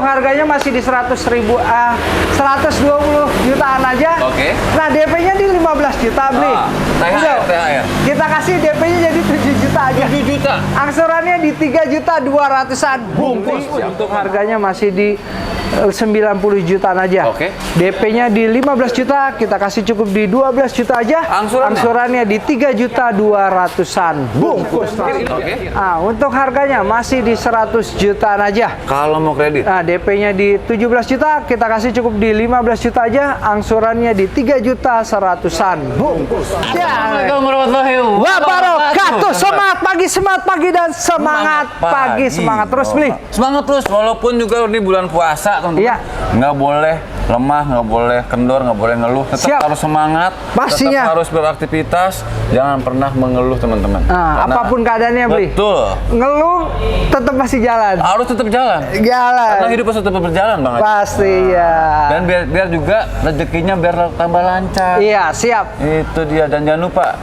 harganya masih di 120 jutaan aja. Oke. Nah, DP-nya di 15 juta beli. THR. Kita kasih DP-nya jadi 7 juta aja. 7 juta. Angsurannya di 3.200.000-an bungkus. Untuk harganya masih di 90 jutaan aja. Oke. DP-nya di 15 juta, kita kasih cukup di 12 juta aja. Angsurannya di 3.200.000-an bungkus. Oke. Nah, untuk harganya masih di 100 jutaan aja. Kalau mau kredit. Nah, DP-nya di 17 juta, kita kasih cukup di 15 juta aja. Angsurannya di 3.100.000-an bungkus. Assalamualaikum warahmatullahi Wabarakatuh. Semangat pagi dan semangat pagi. Semangat terus beli. Semangat terus walaupun juga ini bulan puasa, teman-teman. Iya. Nggak boleh lemah, nggak boleh kendor, nggak boleh ngeluh. Tetap harus semangat. Pastinya. Tetap harus beraktivitas. Jangan pernah mengeluh, teman-teman. Nah, apapun keadaannya beli. Betul. Ngeluh tetap masih jalan. Harus tetap jalan. Jalan. Karena hidup harus tetap berjalan, Bang Haji. Pasti ya. Dan biar juga rezekinya biar tambah lancar. Iya, siap. Itu dia. Dan jangan lupa,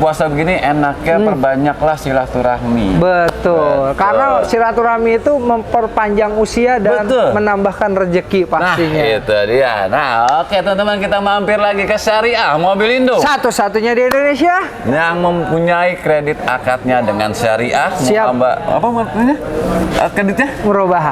puasa begini enaknya perbanyaklah silaturahmi. Betul. Karena silaturahmi itu memperpanjang usia dan menambahkan rezeki pastinya. Nah, itu dia. Nah, oke teman-teman, kita mampir lagi ke Syariah Mobilindo. Satu-satunya di Indonesia yang mempunyai kredit akadnya dengan Syariah. Siap. Apa namanya? Kreditnya? Murabahah.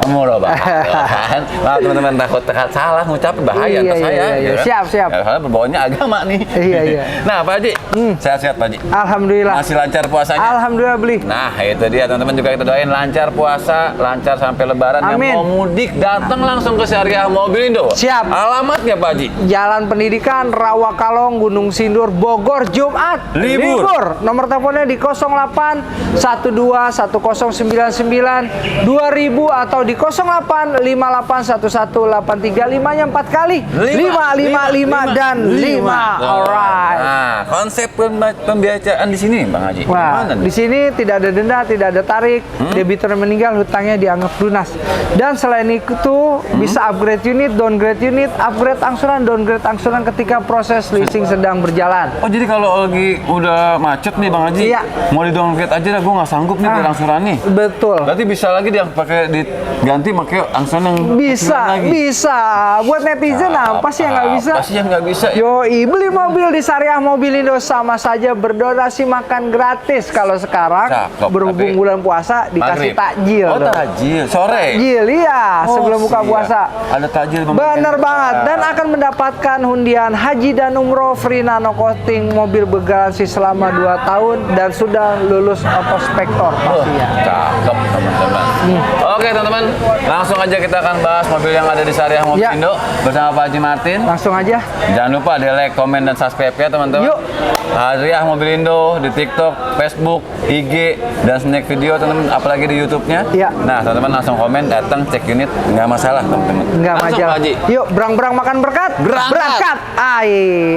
Kan? Nah, teman-teman takut salah ngucap bahaya untuk saya. Iya. Ya, Siap. Ya, soalnya berbaunya agama nih. Iya. Nah, Pak Haji, sehat-sehat Pak Haji. Alhamdulillah. Masih lancar puasanya. Alhamdulillah beli. Nah, itu dia teman-teman, juga kita doain lancar puasa, lancar sampai lebaran. Amin. Yang mau mudik datang langsung ke Syariah Mobilindo. Siap. Alamatnya Pak Haji? Jalan Pendidikan Rawakalong, Gunung Sindur, Bogor, Jumat. Libur. Nomor teleponnya di 08 12 1099 2000 atau di 08 58 11 835 nya 4 kali. 5 dan 5. Alright. Nah, konsep pembiayaan di sini Bang Haji. Wah, di sini tidak ada denda, tidak ada tarik. Debitur meninggal, hutangnya dianggap lunas. Dan selain itu bisa upgrade unit, downgrade unit, upgrade angsuran, downgrade angsuran ketika proses leasing sedang berjalan. Oh, jadi kalau lagi udah macet nih Bang Haji, iya, mau di downgrade aja dah, gue nggak sanggup nih bayar angsuran nih. Betul. Berarti bisa lagi dia pakai diganti pakai angsuran yang bisa. Buat netizen apa sih yang nggak bisa? Apa sih yang nggak bisa? Yoi, beli mobil di Syariah Mobilindo sama saja berdonasi makan gratis. Kalau sekarang berhubung bulan puasa dikasih takjil. Oh, takjil sore. Takjil, iya, sebelum buka puasa. Ada takjil. Bener banget. Dan akan mendapatkan hundian haji dan umroh free nano coating mobil bergaransi selama 2 tahun dan sudah lulus otospektor pastinya. Cakep teman-teman. Oke teman-teman, langsung aja kita akan bahas mobil yang ada di Syariah Mobilindo bersama Pak Haji Martin. Langsung aja. Jangan lupa di like, komen, dan subscribe ya teman-teman. Yuk. Syariah Mobilindo di TikTok, Facebook, IG, dan snack video teman-teman, apalagi di YouTube-nya. Iya. Nah teman-teman langsung komen, datang cek unit, nggak masalah teman-teman. Nggak langsung masalah. Pak Haji. Yuk, berang-berang makan berkat. Berangkat.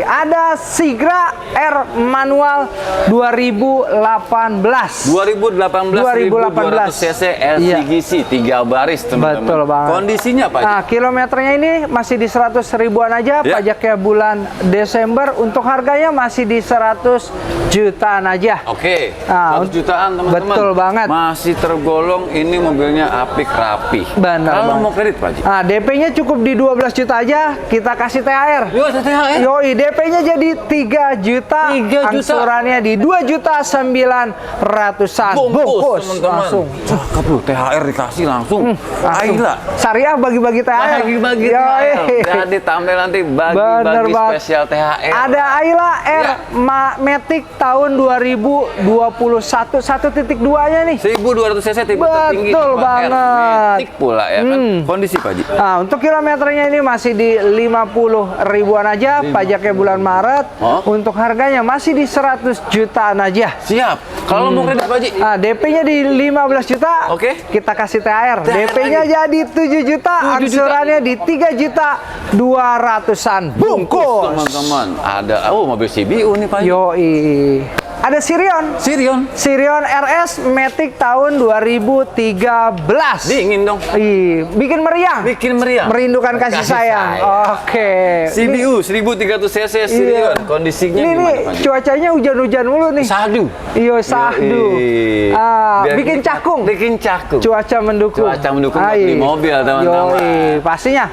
Ada Sigra R manual 2018. 2018 cc LCGC 3 baris teman-teman. Betul banget. Kondisinya Pak Haji? Nah, kilometernya ini masih di 100 ribuan aja, pajaknya bulan Desember. Untuk harganya masih di 100 jutaan aja. Oke, Nah, 100 jutaan teman-teman. betul banget. Masih tergolong ini mobilnya apik rapi. Benar Kalau banget. mau kredit Pak Haji? Nah, DP-nya cukup di 12 juta aja, kita kasih THR. Yo, THR. Yoi, DP-nya jadi 3 juta. Angsurannya di 2.900.000-an. Bungkus teman-teman. langsung. Cakep loh, THR dikasih langsung. Aila. Syariah bagi-bagi THR. Bagi-bagi Yoi. THR. Jadi tampil nanti bagi-bagi spesial THR. Ada Ayla R Matic tahun 2021 1.2-nya nih. 1200 cc tipe tertinggi. Betul banget. Matic pula ya kan. Kondisi Pak Haji? Nah, untuk kilometernya ini masih di 50 ribuan aja, pajaknya bulan Maret. Untuk harganya masih di 100 jutaan aja. Siap. Kalau mau kredit Pak Haji? Nah, DP-nya di 15 juta. Oke. Kita kasih THR. DP-nya jadi 7 juta, angsurannya di 3.200.000-an. Bungkus. Teman-teman, ada mobil CBU nih Pak Haji. Yoi. Ada Sirion RS Matic tahun 2013. Dingin dong. Ih, bikin meriang. Merindukan kasih sayang. Oke. CBU 1300 cc Sirion. Kondisinya ini gimana, nih, Pak Haji? cuacanya hujan-hujan mulu nih. Sahdu. Iya, sahdu. Biar Bikin cakung. Cuaca mendukung. buat beli mobil, teman-teman. Yoi, pastinya.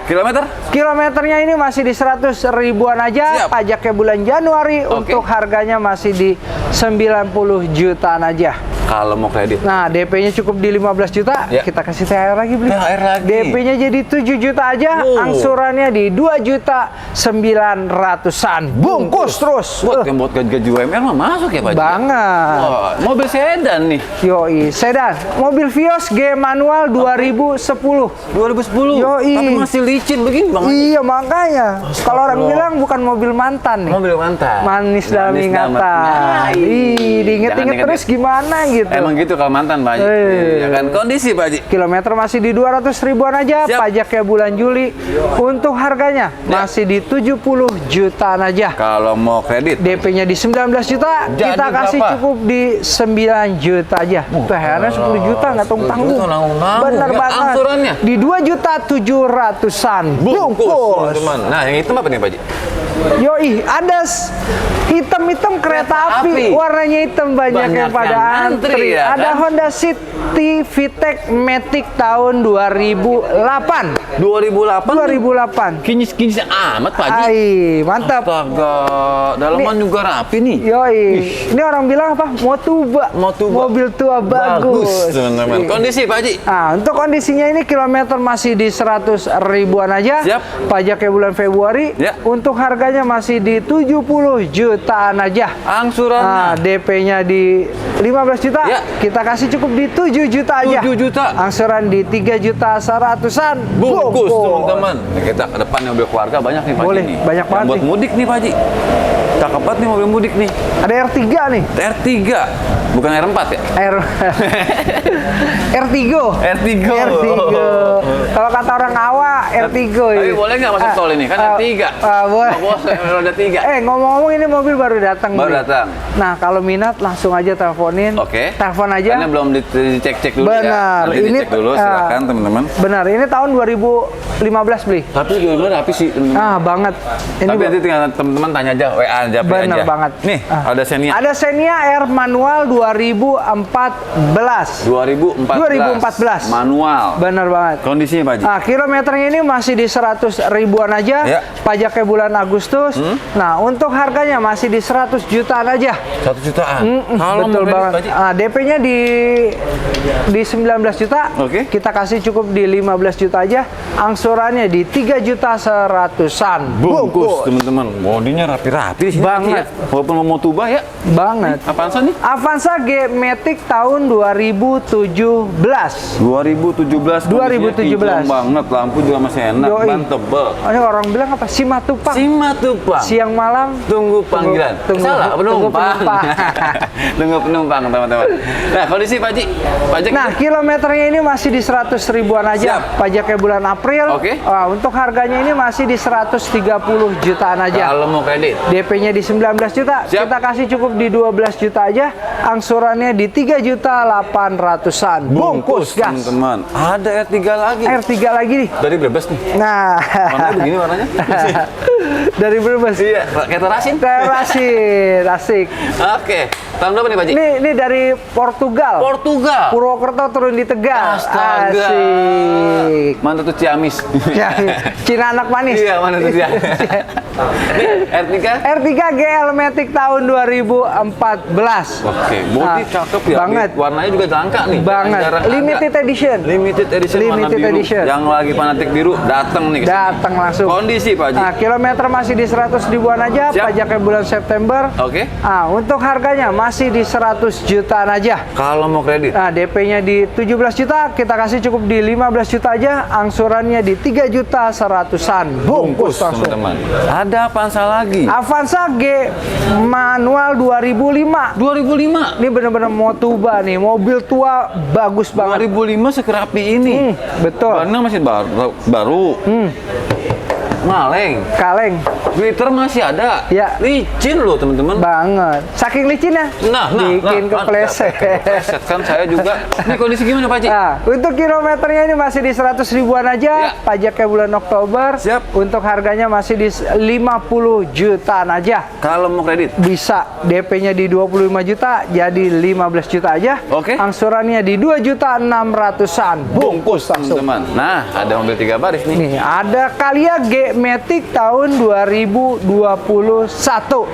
Kilometernya ini masih di 100 ribuan aja. Siap. Pajaknya bulan Januari. Untuk harganya masih di 90 jutaan aja. Kalau mau kredit. Nah, DP-nya cukup di 15 juta. Ya. Kita kasih THR lagi, Bli. THR lagi. DP-nya jadi 7 juta aja. Angsurannya di 2 juta 900-an. Bungkus terus. Buat gaji UMR mah masuk ya, Pak Haji? Banget. Wah, mobil sedan nih. Yoi, sedan. Mobil Vios G manual 2010. 2010. Yoi. Tapi masih licin begini, Bang. Iya, makanya. Kalau orang bilang bukan mobil mantan nih. Mobil mantan. Manis dalam ingatan. Ih, diinget-inget terus gimana gitu. Emang gitu kalau mantan, Pak Haji. Ya kan, kondisi, Pak Haji. Kilometer masih di 200 ribuan aja. Siap. Pajaknya bulan Juli. Untuk harganya masih di 70 jutaan aja. Kalau mau kredit. DP-nya di 19 juta. Jadi kita kasih berapa? cukup di 9 juta aja. THR-nya 10 juta nggak tanggung-tanggung. Bener Ya, banget. angsurannya? Di 2 juta 700-an. Bungkus, teman. Nah, yang itu apa nih, Pak Haji? Yoi, ada hitam-hitam kereta api. Warnanya hitam, banyak yang pada antri. ya, Ada kan? Honda City VTEC Matic tahun 2008. 2008. Kinyis-kinyis amat, Pak Haji. Ai, mantap. Astaga, dalaman juga rapi nih. Yoi, ini orang bilang apa? Motuba. Mobil tua bagus. Teman-teman. Kondisi, Pak Haji. Nah, untuk kondisinya ini kilometer masih di 100 ribuan aja. Siap. Pajaknya bulan Februari. Ya. Untuk harganya masih di 70 jutaan aja. Angsurannya. Nah, DP-nya di 15 juta. Ya. Kita kasih cukup di 7 juta aja. 7 juta. Angsuran di 3 juta 100-an. Bungkus, teman-teman. Nah, kita ke depan mobil keluarga banyak nih, Pak Haji. Boleh, nih. banyak Yang banget buat nih. mudik nih, Pak Haji. Cakep banget nih mobil mudik nih. Ada R3 nih. R3, bukan R4 ya? R3. R3. Kalau kata orang Awa, R3. Tapi boleh nggak masuk tol ini? Kan R3. Boleh. Roda 3. Ngomong-ngomong ini mobil baru datang. Baru nih. datang. Nah, kalau minat langsung aja teleponin. Oke. Telepon aja. Karena belum dicek-cek dulu Benar. ya. Nanti Ini, dicek dulu, silakan teman-teman. Benar, ini tahun 2015 beli. Tapi dulu rapi sih. Banget. Ini Tapi nanti tinggal teman-teman tanya aja, WA aja, benar aja. banget. Nih, ada Xenia. Ada Xenia R manual 2014. 2014. Manual. Benar banget. Kondisinya, Pak Haji? Nah, kilometernya ini masih di 100 ribuan aja. Ya. Pajaknya bulan Agustus. Nah, untuk harganya masih di 100 jutaan aja. 1 jutaan. Kalau Betul mau banget. kredit, Pak Haji? DP-nya di 19 juta. Oke. Kita kasih cukup di 15 juta aja. Angsurannya di 3 juta 100-an. Bungkus, teman-teman. Bodinya rapi-rapi di sini. Banget. Ya. Walaupun mau Tuba ya. Banget. Avanza nih? Avanza G Matic tahun 2017. 2017. 2017. Hijau banget, lampu juga masih enak, Yoi. ban tebel. Ini orang bilang apa? Simatupang. Simatupang. Siang malam Tunggu panggilan. Salah, tunggu penumpang. penumpang. Tunggu penumpang, teman-teman. Nah, kondisi Pak Haji. Pajak Nah, kilometernya ini masih di 100 ribuan aja. Siap. Pajaknya bulan April. Oke. Untuk harganya ini masih di 130 jutaan aja. kalau mau kredit. DP-nya di 19 juta. Siap. Kita kasih cukup di 12 juta aja. Angsurannya di 3 juta 800-an. Bungkus, gas. teman-teman. Ada R3 lagi. R3 lagi nih. Dari Brebes nih. Nah. Warnanya begini warnanya. Dari Brebes. Iya, kayak terasin. Terasin, asik. Oke. Tahun berapa nih, Pak Haji? Ini dari Portugal. Portugal. Purwokerto turun di Tegal. Astaga. Asik. Mana tuh Ciamis? Cina anak manis. Iya, mana tuh dia? Nih, R3? R3 GL Matic tahun 2014. Oke, bodi cakep ya. Banget. Warnanya juga langka nih. Banget. Jarang ada. Limited edition. Limited edition warna Limited biru. edition. Yang lagi fanatik biru datang nih ke sini. Datang langsung. Kondisi, Pak Haji. Nah, kilometer masih di 100 ribuan aja. Siap. Pajaknya bulan September. Oke. Untuk harganya masih di 100 jutaan aja. Kalau mau kredit. Nah, DP-nya di 17 juta, kita kasih cukup di 15 juta aja. Angsurannya di 3 juta 100-an. Bungkus langsung. teman-teman. Ada Avanza lagi. Avanza G manual 2005. 2005. Ini bener-bener Motuba nih, mobil tua bagus banget. 2005 sekerapi ini. Betul. Karena masih baru. Maleng. Kaleng. Glitter masih ada. Ya. Licin loh teman-teman. Banget. Saking licinnya. Bikin kepleset. Kepleset kan saya juga. Ini kondisi gimana Pak Haji? Nah, untuk kilometernya ini masih di 100 ribuan aja. Ya. Pajaknya bulan Oktober. Siap. Untuk harganya masih di 50 jutaan aja. Kalau mau kredit? Bisa DP-nya di 25 juta jadi 15 juta aja. Oke. Angsurannya di 2.600.000-an. Bungkus langsung. Teman-teman. Nah, ada mobil 3 baris nih. Nih, ada Calya G-Matic tahun 2021.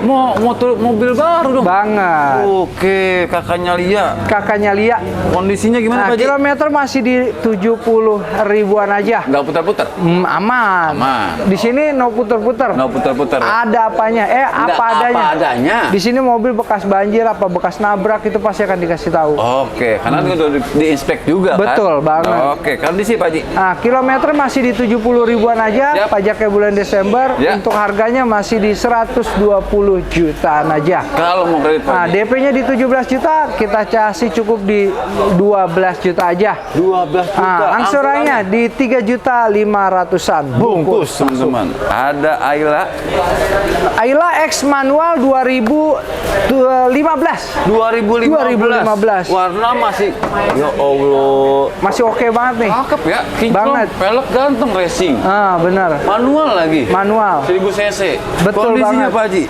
Mobil baru dong. Banget. Oke, kakaknya Lia. Kakaknya Lia. Kondisinya gimana Nah, Pak Haji? kilometer masih di 70 ribuan aja. Nggak putar-putar? Aman. Aman. Di sini no puter-puter. Nggak putar-putar. Ada apanya? Nggak, Apa adanya. apa adanya. Di sini mobil bekas banjir apa bekas nabrak itu pasti akan dikasih tahu. Oke, karena itu udah di-inspek juga kan? Betul banget. Oke, kondisi Pak Haji? Nah, kilometer masih di 70 ribuan aja. Siap. Pajaknya bulan Desember. Ya. Untuk harganya masih di 120 jutaan aja. Kalau mau kredit Pak Nah, Haji? DP-nya di 17 juta, kita kasih cukup di 12 juta aja. 12 juta. Nah, angsurannya di 3.500.000-an. Bungkus teman-teman. Ada Ayla Ayla X manual 2015. 2015. Warna masih, ya Allah, Masih oke banget nih. cakep ya. Kinclong, Banget. pelek ganteng racing. Ah, benar. Manual lagi. Manual. 1000 cc. Betul Kondisinya banget. Pak Haji?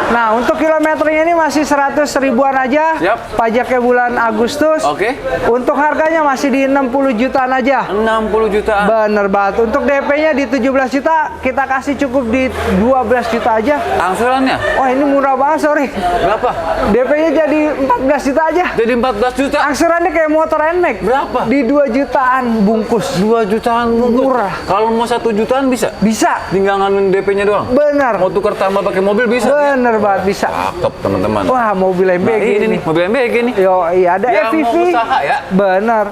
Nah, untuk kilometernya ini masih 100 ribuan aja. Siap. Pajaknya bulan Agustus. Oke. Untuk harganya masih di 60 jutaan aja. 60 jutaan. Bener banget. Untuk DP-nya di 17 juta, kita kasih cukup di 12 juta aja. Angsurannya Wah, ini murah banget, sorry. berapa? DP-nya jadi 14 juta aja. Jadi 14 juta. Angsurannya kayak motor NMAX. Berapa? Di 2 jutaan bungkus. 2 jutaan bungkus. Murah. Kalau mau 1 jutaan bisa? Bisa. Tinggal ngambil DP-nya doang. Bener. Mau tukar tambah pakai mobil bisa? Bener banget, bisa. Cakep teman-teman. Wah, mobil Nah, MBG ini nih, mobil MBG nih. Yo, iya ada Yang FVV. mau usaha ya? Bener.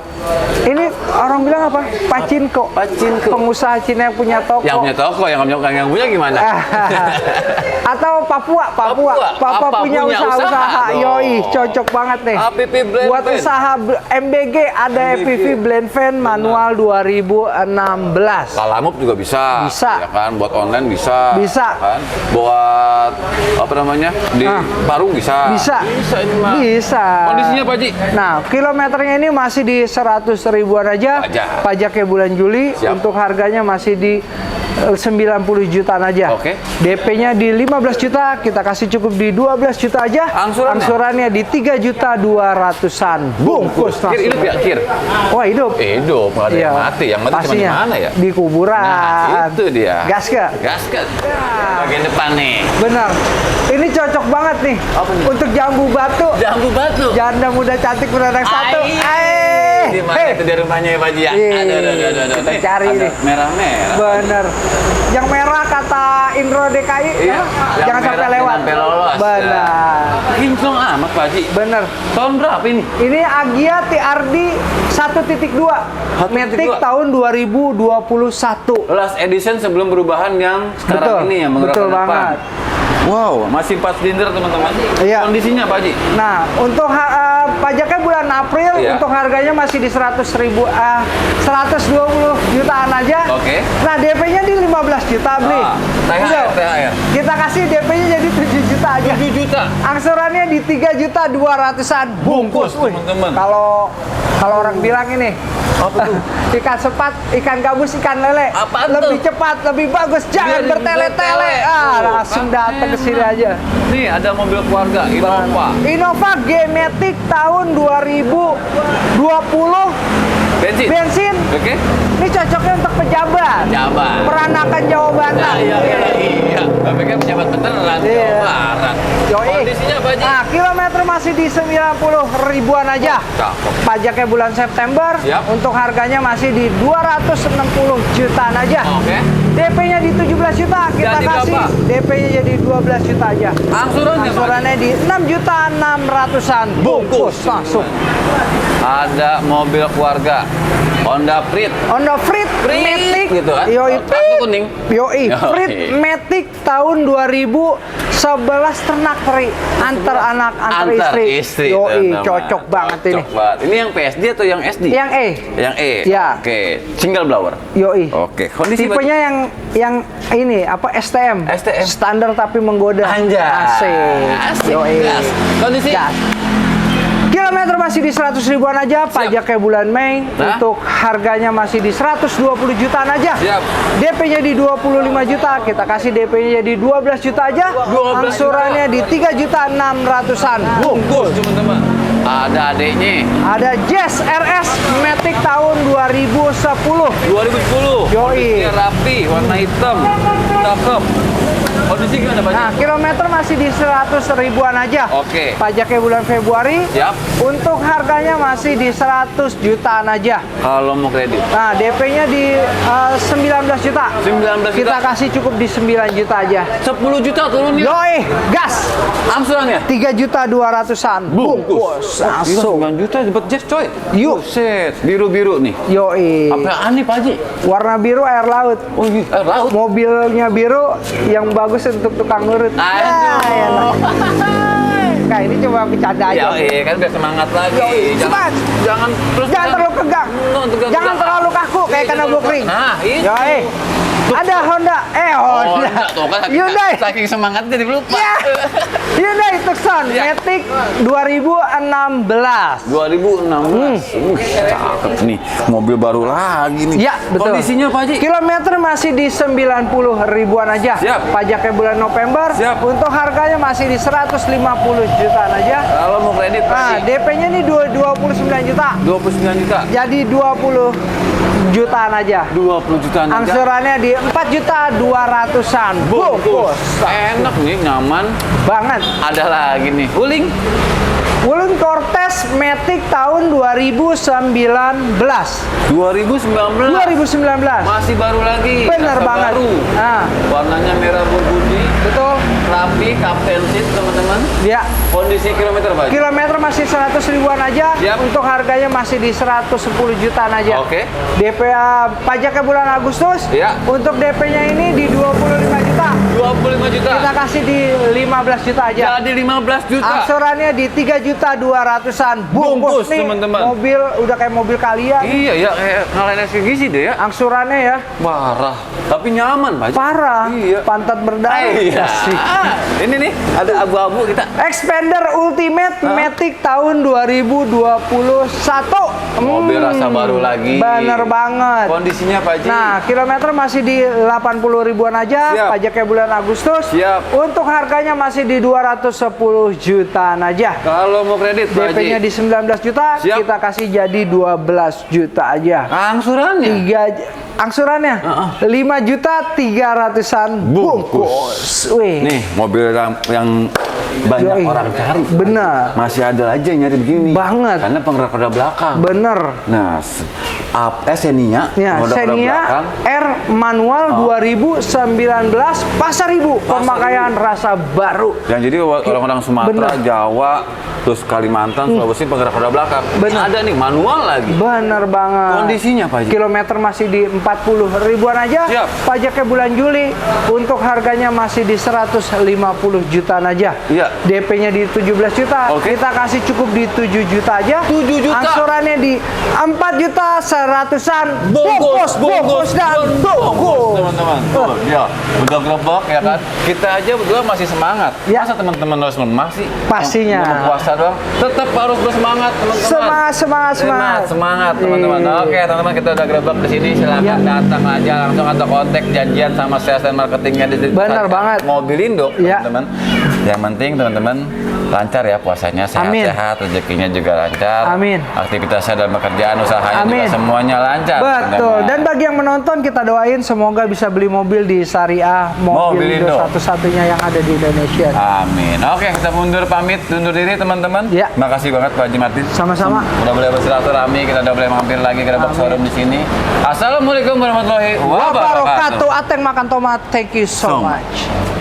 Ini orang bilang apa? Pacinko. Pacinko. Pengusaha Cina yang punya toko. Yang punya toko, yang punya gimana? Atau Papua punya usaha-usaha. dong. Yoi, cocok banget nih. APP Blend Buat Van. usaha MBG ada FPV Blend Van manual 2016. Kalamup juga bisa. Bisa. Ya kan, buat online bisa. Bisa. Kan? Buat apa namanya? Di Parung bisa. Bisa. Bisa ini mah. Bisa. Kondisinya Pak Haji? Nah, kilometernya ini masih di 100 ribuan aja. Pajaknya bulan Juli. Siap. Untuk harganya masih di 90 jutaan aja. Oke. DP-nya di 15 juta, kita kasih cukup di 12 juta aja. Angsurannya di 3.200.000-an. Bungkus Kir hidup ya, Kir? Wah, hidup. Hidup, nggak ada yang mati. Yang mati cuma di Pastinya. mana ya? Di kuburan. Nah, itu dia. Gas ke? Gas kan? Bagian depan nih. Benar. Ini cocok banget nih. Apa nih? Untuk jambu batu. Jambu batu. Janda muda cantik beranak satu. Di mana itu di rumahnya ya Pak Haji ya? Aduh. Kita cari ada nih. Merah-merah. Bener. Yang merah kata Indro DKI, Iya. jangan Yang sampai merah lewat. sampai lolos. Benar. Kinclong amat Pak Haji. Bener. Tahun berapa ini? Ini Agya TRD 1.2. 1.2. Matic tahun 2021. Last edition sebelum perubahan yang sekarang Betul. ini yang menggerakkan Betul depan. banget. Wow, masih 4 silinder teman-teman. Iya. Kondisinya Pak Haji? Nah, untuk pajaknya bulan April, Iya. untuk harganya masih di 120 jutaan aja. Oke. Nah, DP-nya di 15 juta beli. Udah. THR. Kita kasih DP-nya jadi 7 juta aja. 7 juta. Angsurannya di 3.200.000-an bungkus. Wih, teman-teman. Kalau orang bilang ini Apa tuh? ikan sepat, ikan gabus, ikan lele. Apaan lebih tuh? cepat, lebih bagus, jangan Biar bertele-tele. bertele. Langsung datang ke sini aja. Nih ada mobil keluarga Innova. Innova G-Matic tahun 2020 Bensin. bensin. Oke. Ini cocoknya untuk pejabat. Jabat. Peranakan Jawa Barat. Iya. Gak pikir pejabat beneran Iya. Jawa Barat. Yoi. Kondisinya Pak Haji? Nah, kilometer masih di 90 ribuan aja. Cakep. Pajaknya bulan September. Siap. Untuk harganya masih di 260 jutaan aja. Oke. DP-nya di 17 juta, kita Jadi kasih berapa? DP-nya jadi 12 juta aja. Angsurannya Pak Haji? Angsurannya di 6.600.000-an. Bungkus langsung. Ada mobil keluarga Honda Freed. Honda Freed Freed. Matic gitu kan? Yoi, Kartu kuning. Yoi, Yoi. Frit Matic tahun 2011 ternak Tri. Antar anak, antar istri. Yoi, teman-teman. cocok banget ini. Cocok banget. Ini yang PSD atau yang SD? Yang E. Yang E. Ya. Oke, single blower. Yoi. Oke, kondisi Tipenya yang ini apa STM. STM. Standar tapi menggoda. Anjay. Asik. Yoi. Gas. Kondisi Gas. Kilometer masih di 100 ribuan aja, pajaknya bulan Mei. Nah. Untuk harganya masih di 120 jutaan aja. Siap. DP-nya di 25 juta, kita kasih DP-nya di 12 juta aja. 12 Angsurannya di 3.600.000-an. bungkus, teman-teman. Ada adeknya. Ada Jazz RS Matic tahun 2010. 2010. Yoi. Kondisinya rapi, warna hitam. Cakep. Kondisi gimana, Pak? Nah, kilometer masih di 100 ribuan aja. Oke. Pajaknya bulan Februari. Siap. Untuk harganya masih di 100 jutaan aja. Kalau mau kredit. Nah, DP-nya di 19 juta. 19 juta. Kita kasih cukup di 9 juta aja. 10 juta turun ya. Yoi, gas. Angsurannya? 3.200.000-an. Bungkus. Langsung. 9 juta dapat Jazz, coy. Yuk. Set, biru-biru nih. Yoi. Apaan nih, Pak Haji? Warna biru air laut. Oh, iya, air laut. Mobilnya biru yang bagus untuk tukang nurut. Aduh. Ya elah. Kak, ini cuma bercanda aja. Ya, iya kan biar semangat lagi. Yoi, Jangan, cepat. jangan terus. Jangan terlalu tegang. Jangan terlalu kaku kayak kena bukring. Nah, itu. Yoi. Ada Honda. Honda. Honda tuh kan Hyundai. saking semangat jadi lupa. Ya. Hyundai Tucson Ya. Matic 2016. 2016. Cakep nih. Mobil baru lagi nih. Ya, betul. Kondisinya Pak Haji? Kilometer masih di 90 ribuan aja. Siap. Pajaknya bulan November. Siap. Untuk harganya masih di 150 jutaan aja. Kalau mau kredit Pak Nah, Haji? DP-nya nih 29 juta. 29 juta. Jadi 20 jutaan aja. 20 jutaan aja. Angsurannya di 4.200.000-an. Bungkus. Enak nih, nyaman. Banget. Ada lagi nih. Uling. Wuling Cortez Matic tahun 2019. 2019. 2019. Masih baru lagi. Bener Rasa banget. Baru. Nah, Warnanya merah burgundy. betul. Rapi, kapten seat teman-teman. Ya. Kondisi kilometer Pak Haji? Kilometer masih 100 ribuan aja. Siap. Untuk harganya masih di 110 jutaan aja. Oke. DP pajaknya bulan Agustus. Ya. Untuk DP-nya ini di 25 juta. 25 juta. Kita kasih di 15 juta aja. Jadi 15 juta. Angsurannya di 3.200.000-an. Bungkus, nih. teman-teman. Mobil udah kayak mobil kalian. Iya ya, kayak ngalahin eksekusi deh ya. Angsurannya ya Parah. Tapi nyaman Pak Haji. parah. Iya. Pantat berdarah. Iya. Asik. Ini nih, ada abu-abu kita. Expander Ultimate Matic tahun 2021. Mobil rasa baru lagi. Bener banget. Kondisinya Pak Haji? Nah, kilometer masih di 80 ribuan aja. Siap. Pajaknya bulan Agustus. Siap. Untuk harganya masih di 210 jutaan aja. Kalau mau kredit Pak Haji? DP-nya di 19 juta, Siap. kita kasih jadi 12 juta aja. Angsurannya? Angsurannya 5.300.000-an bungkus. Wih. Nih, mobil yang banyak Yoi. orang cari. Bener. Masih ada aja yang nyari begini. Banget. Karena penggerak roda belakang. Bener. Nah, Xenia, Ya, roda Xenia belakang. R manual 2019 pasar ibu, pemakaian rasa baru. Yang jadi orang-orang Sumatera, Bener. Jawa, terus Kalimantan, Sulawesi penggerak roda belakang. Bener. Ada nih manual lagi. Bener banget. Kondisinya Pak Haji? Kilometer masih di 40 ribuan aja. Siap. Pajaknya bulan Juli. Untuk harganya masih di 150 jutaan aja. Iya. DP-nya di 17 juta. Oke. Kita kasih cukup di 7 juta aja. 7 juta. Angsurannya di 4 juta 100-an. Bungkus, dan bungkus. teman-teman. Tuh, ya, udah gerebek ya kan. Kita aja berdua masih semangat. Ya. Masa teman-teman harus lemah sih? Pastinya. Mau puasa doang. Tetap harus bersemangat, teman-teman. Semangat, teman-teman. Iya. Oke, teman-teman, kita udah gerebek di sini. Silakan Ya. datang aja langsung atau kontak janjian sama sales dan marketingnya di Benar banget. Mobilindo, Ya. teman-teman. Yang penting teman-teman lancar ya puasanya, Amin. sehat-sehat, rezekinya juga lancar. Amin. Aktivitasnya dan pekerjaan usahanya Amin. juga semuanya lancar. Betul. teman-teman. Dan bagi yang menonton, kita doain semoga bisa beli mobil di Syariah Mobilindo. Mobilindo, satu-satunya yang ada di Indonesia. Amin. Oke, kita undur diri teman-teman. Ya. Makasih banget Pak Haji Martin. Sama-sama. Udah boleh bersilaturahmi, kita udah boleh mampir lagi ke box showroom di sini. Assalamualaikum warahmatullahi wabarakatuh. Wabarakatuh. Ateng makan tomat. Thank you so So much.